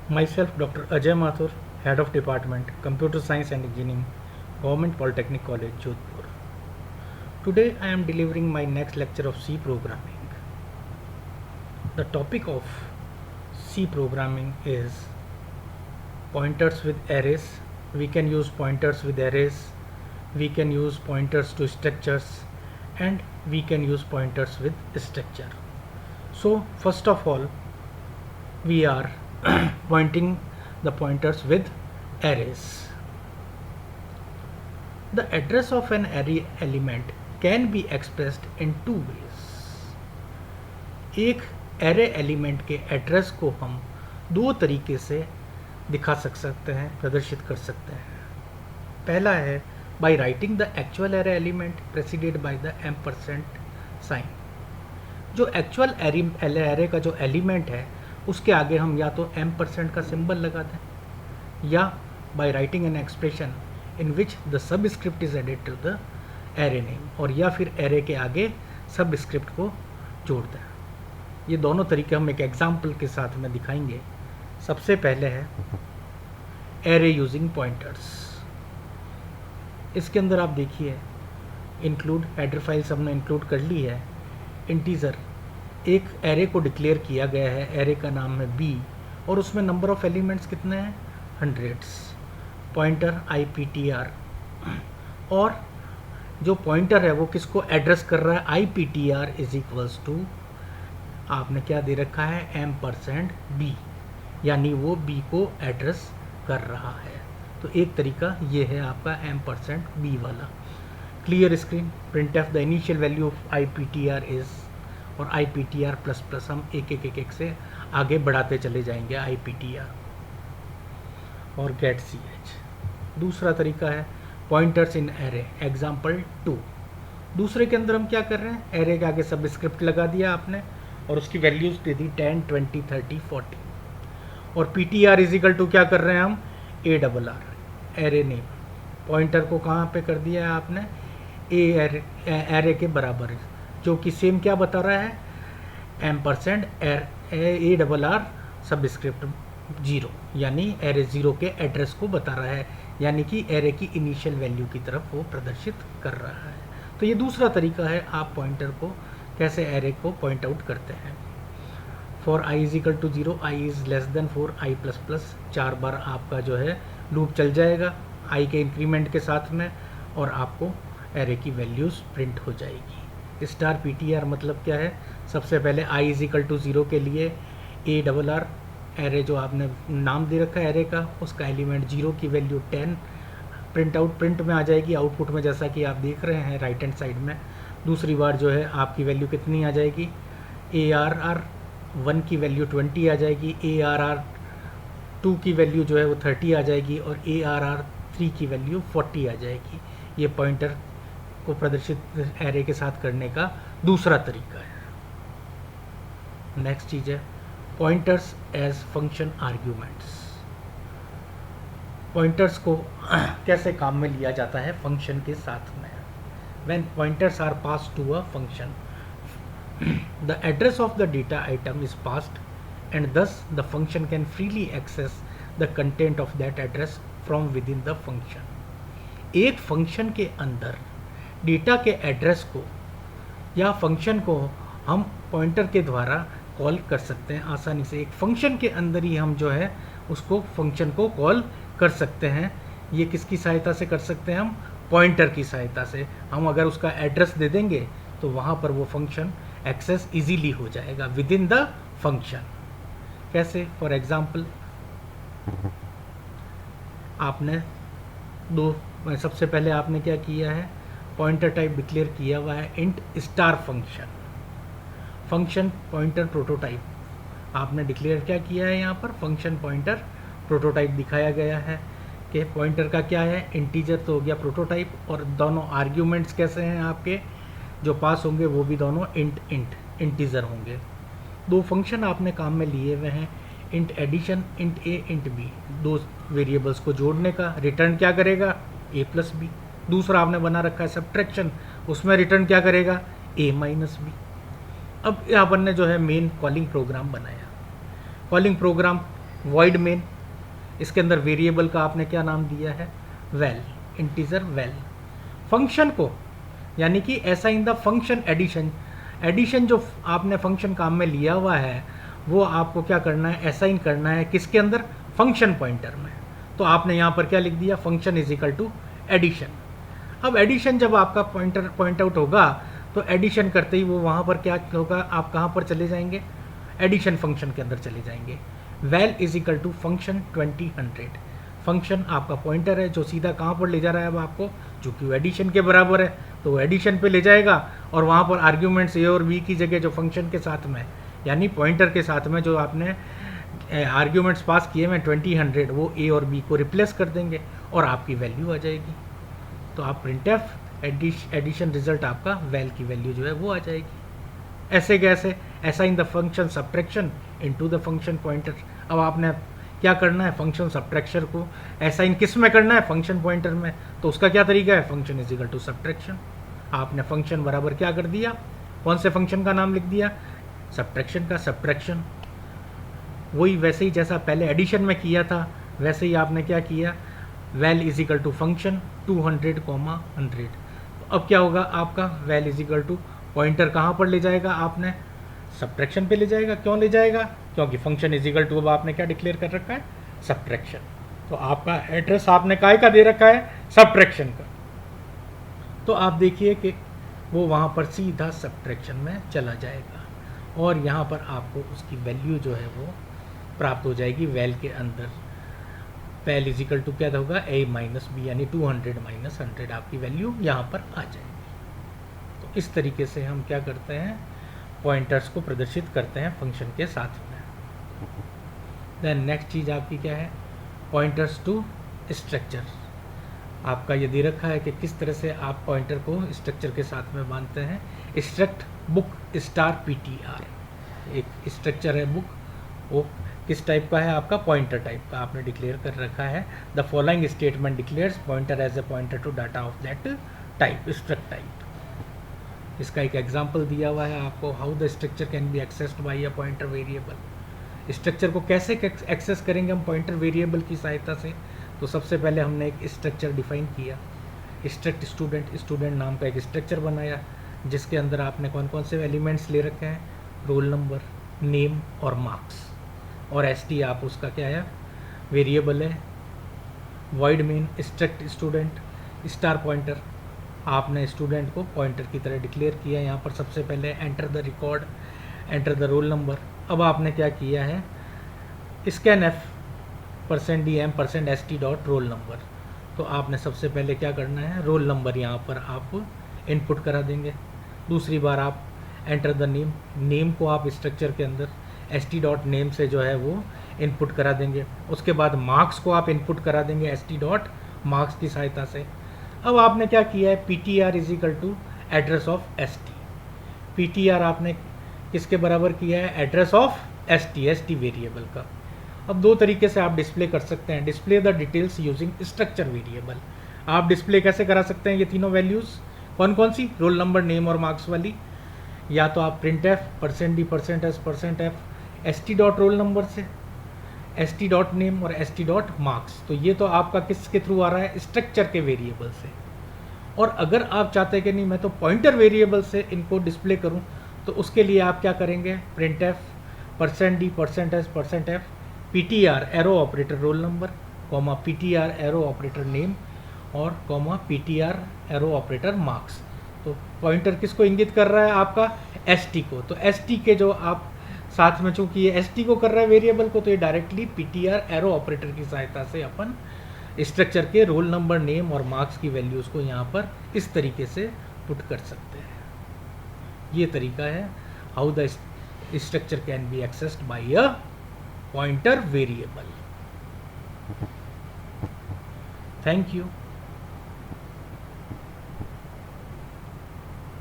Myself, Dr. Ajay Mathur, Head of Department, Computer Science and Engineering, Government Polytechnic College, Jodhpur. Today I am delivering my next lecture of C programming. The topic of C programming is pointers with arrays. We can use pointers with arrays, we can use pointers to structures, and we can use pointers with structure. So first of all, we are pointing the pointers with arrays. The address of an array element can be expressed in two ways. एक array element के address को हम दो तरीके से दिखा सकते हैं, प्रदर्शित कर सकते हैं. पहला है by writing the actual array element preceded by the ampersand sign. जो एक्चुअल array का जो एलिमेंट है उसके आगे हम या तो एम्परसेंड का सिंबल लगा दें, या by writing an expression in which the subscript is added to the array name, और या फिर एरे के आगे सबस्क्रिप्ट को जोड़ दें. ये दोनों तरीके हम एक एग्जाम्पल के साथ में दिखाएंगे. सबसे पहले है एरे यूजिंग पॉइंटर्स. इसके अंदर आप देखिए इंक्लूड हेडर फाइल्स हमने इंक्लूड कर ली है. इंटीजर एक एरे को डिक्लेयर किया गया है, एरे का नाम है बी, और उसमें नंबर ऑफ एलिमेंट्स कितने हैं, हंड्रेड्स. पॉइंटर IPTR, और जो पॉइंटर है वो किसको एड्रेस कर रहा है, IPTR इज इक्वल्स टू आपने क्या दे रखा है, M%B, यानी वो B को एड्रेस कर रहा है. तो एक तरीका ये है आपका M%B वाला. Clear screen, print F the initial value of IPTR is, और IPTR प्लस प्लस हम एक से आगे बढ़ाते चले जाएंगे IPTR, और गेट CH. दूसरा तरीका है पॉइंटर्स इन एरे, एग्जाम्पल 2. दूसरे के अंदर हम क्या कर रहे हैं, एरे के आगे सब स्क्रिप्ट लगा दिया आपने और उसकी वैल्यूज दे दी 10, 20, 30, 40, और PTR इजिकल टू क्या कर रहे हैं हम, ARR, एरे नेम. पॉइंटर को कहाँ पे कर दिया है आपने, एरे के बराबर है, जो कि सेम क्या बता रहा है, ARR सबस्क्रिप्ट 0, यानी एरे 0 के एड्रेस को बता रहा है, यानी कि एरे की इनिशियल वैल्यू की तरफ वो प्रदर्शित कर रहा है. तो ये दूसरा तरीका है आप पॉइंटर को कैसे एरे को पॉइंट आउट करते हैं. For i is equal to 0, i is less than 4, i plus plus 4 बार आपका जो है लूप चल जाएगा i के इंक्रीमेंट के साथ में, और आपको एरे की वैल्यूज प्रिंट हो जाएगी. स्टार PTR मतलब क्या है, सबसे पहले i इज इक्वल टू 0 के लिए ARR, एरे जो आपने नाम दे रखा है एरे का, उसका एलिमेंट 0 की वैल्यू 10 प्रिंट आउट प्रिंट में आ जाएगी आउटपुट में, जैसा कि आप देख रहे हैं राइट हैंड साइड में. दूसरी बार जो है आपकी वैल्यू कितनी आ जाएगी, ARR 1 की वैल्यू 20 आ जाएगी, ARR 2 की वैल्यू जो है वो 30 आ जाएगी, और ARR 3 की वैल्यू 40 आ जाएगी. ये पॉइंटर को प्रदर्शित एरे के साथ करने का दूसरा तरीका है. नेक्स्ट चीज है pointers as function arguments. Pointers को कैसे काम में लिया जाता है फंक्शन के साथ में. When pointers are pass to a function, the address of the data item is passed, and thus the function can freely access the content of that address from within the function. एक function के अंदर data के address को या function को हम pointer के द्वारा कॉल कर सकते हैं आसानी से. एक फंक्शन के अंदर ही हम जो है उसको फंक्शन को कॉल कर सकते हैं. ये किसकी सहायता से कर सकते हैं हम, पॉइंटर की सहायता से. हम अगर उसका एड्रेस दे देंगे तो वहाँ पर वो फंक्शन एक्सेस इजीली हो जाएगा विद इन द फंक्शन. कैसे, फॉर एग्जांपल आपने सबसे पहले आपने क्या किया है, पॉइंटर टाइप डिक्लेयर किया हुआ है int star function. Function pointer prototype आपने डिक्लेयर क्या किया है, यहाँ पर फंक्शन पॉइंटर प्रोटोटाइप दिखाया गया है कि पॉइंटर का क्या है, इंटीजर तो हो गया प्रोटोटाइप, और दोनों आर्ग्यूमेंट्स कैसे हैं आपके जो पास होंगे वो भी दोनों इंटीजर होंगे. दो फंक्शन आपने काम में लिए हुए हैं, int addition, int A, int B, दो वेरिएबल्स को जोड़ने का. रिटर्न क्या करेगा, A प्लस B. दूसरा आपने बना रखा है सब्ट्रैक्शन, उसमें रिटर्न क्या करेगा, A माइनस B. अब अपन ने जो है मेन कॉलिंग प्रोग्राम बनाया. कॉलिंग प्रोग्राम वॉइड मेन, इसके अंदर वेरिएबल का आपने क्या नाम दिया है, वैल, इंटीजर वैल। फंक्शन को यानी कि assign the function addition, addition जो आपने फंक्शन काम में लिया हुआ है वो आपको क्या करना है, असाइन करना है किसके अंदर, फंक्शन पॉइंटर में। तो आपने यहाँ पर क्या लिख दिया, function is equal to addition. अब एडिशन जब आपका पॉइंटर पॉइंट आउट होगा तो एडिशन करते ही वो वहाँ पर क्या होगा, आप कहाँ पर चले जाएंगे, एडिशन फंक्शन के अंदर चले जाएंगे। Val is equal to function 20 function आपका पॉइंटर है जो सीधा कहाँ पर ले जा रहा है अब आपको, चूँकि वो एडिशन के बराबर है तो वो एडिशन पे ले जाएगा और वहाँ पर आर्ग्यूमेंट्स ए और बी की जगह जो फंक्शन के साथ में यानी पॉइंटर के साथ में जो आपने आर्ग्यूमेंट्स पास किए हैं 20 वो ए और बी को रिप्लेस कर देंगे और आपकी वैल्यू आ जाएगी। तो आप प्रिंटफ एडिशन रिजल्ट आपका वैल की वैल्यू जो है वो आ जाएगी। ऐसे कैसे, assign the function subtraction into the function pointer. अब आपने क्या करना है, फंक्शन सब्ट्रैक्शन को असाइन किस में करना है, फंक्शन पॉइंटर में। तो उसका क्या तरीका है, function is equal to subtraction. आपने फंक्शन बराबर क्या कर दिया, कौन से फंक्शन का नाम लिख दिया, सब्ट्रैक्शन का, सब्ट्रैक्शन। वही वैसे ही जैसा पहले एडिशन में किया था वैसे ही आपने क्या किया, val is equal to function 200, 100। तो अब क्या होगा आपका, val is equal to pointer कहाँ पर ले जाएगा, आपने सब्ट्रैक्शन पे ले जाएगा। क्यों ले जाएगा, क्योंकि फंक्शन इज इक्वल टू अब आपने क्या डिक्लेयर कर रखा है, सब्ट्रैक्शन। तो आपका एड्रेस आपने काय का दे रखा है, सब्ट्रैक्शन का। तो आप देखिए कि वो वहाँ पर सीधा सब्ट्रैक्शन में चला जाएगा और यहाँ पर आपको उसकी वैल्यू जो है वो प्राप्त हो जाएगी वैल के अंदर। वैल इज इक्वल टू क्या होगा, a माइनस बी, यानी 200 माइनस 100 आपकी वैल्यू यहाँ पर आ जाएगी। तो इस तरीके से हम क्या करते हैं, पॉइंटर्स को प्रदर्शित करते हैं फंक्शन के साथ में। देन नेक्स्ट चीज़ आपकी क्या है, पॉइंटर्स टू स्ट्रक्चर। आपका ये दे रखा है कि किस तरह से आप पॉइंटर को स्ट्रक्चर के साथ में बांधते हैं। स्ट्रक्ट बुक स्टार PTR, एक स्ट्रक्चर है बुक, वो किस टाइप का है आपका, पॉइंटर टाइप का आपने डिक्लेयर कर रखा है। The following statement declares pointer as a pointer to data of that type, struct type. इसका एक एग्जांपल दिया हुआ है आपको, how the structure can be accessed by a pointer variable. Structure को कैसे एक्सेस करेंगे हम पॉइंटर वेरिएबल की सहायता से। तो सबसे पहले हमने एक स्ट्रक्चर डिफाइन किया, स्ट्रक्ट स्टूडेंट, स्टूडेंट नाम का एक स्ट्रक्चर बनाया जिसके अंदर आपने कौन कौन से एलिमेंट्स ले रखे हैं, रोल नंबर, नेम और मार्क्स, और ST आप उसका क्या है, वेरिएबल है। Void main struct student star pointer, आपने स्टूडेंट को पॉइंटर की तरह डिक्लेयर किया। यहाँ पर सबसे पहले enter the record, enter the roll number. अब आपने क्या किया है, scan F %DM %ST dot roll number. तो आपने सबसे पहले क्या करना है, रोल नंबर यहाँ पर आप इनपुट करा देंगे। दूसरी बार आप एंटर द नेम, नेम को आप स्ट्रक्चर के अंदर ST डॉट नेम से जो है वो इनपुट करा देंगे। उसके बाद मार्क्स को आप इनपुट करा देंगे ST डॉट मार्क्स की सहायता से। अब आपने क्या किया है, PTR is equal to address of ST। PTR आपने किसके बराबर किया है, एड्रेस ऑफ ST वेरिएबल का। अब दो तरीके से आप डिस्प्ले कर सकते हैं, display the details using structure variable. आप डिस्प्ले कैसे करा सकते हैं ये तीनों वैल्यूज़, कौन कौन सी, रोल नंबर, नेम और मार्क्स वाली। या तो आप printf %d %s %f ST dot roll number से, ST डॉट नेम और ST डॉट मार्क्स। तो ये तो आपका किसके थ्रू आ रहा है, स्ट्रक्चर के वेरिएबल से। और अगर आप चाहते हैं कि नहीं मैं तो पॉइंटर वेरिएबल से इनको डिस्प्ले करूं, तो उसके लिए आप क्या करेंगे, printf %d %s %f PTR arrow operator roll number, PTR arrow operator name और PTR एरो ऑपरेटर मार्क्स। तो पॉइंटर किसको इंगित कर रहा है, आपका ST को। तो ST के जो आप साथ में, चूंकि ये ST को कर रहा है वेरिएबल को, तो ये डायरेक्टली PTR एरो ऑपरेटर की सहायता से अपन स्ट्रक्चर के रोल नंबर, नेम और मार्क्स की वैल्यूज़ को यहाँ पर इस तरीके से पुट कर सकते हैं। ये तरीका है how the structure can be accessed by a pointer variable. Thank you.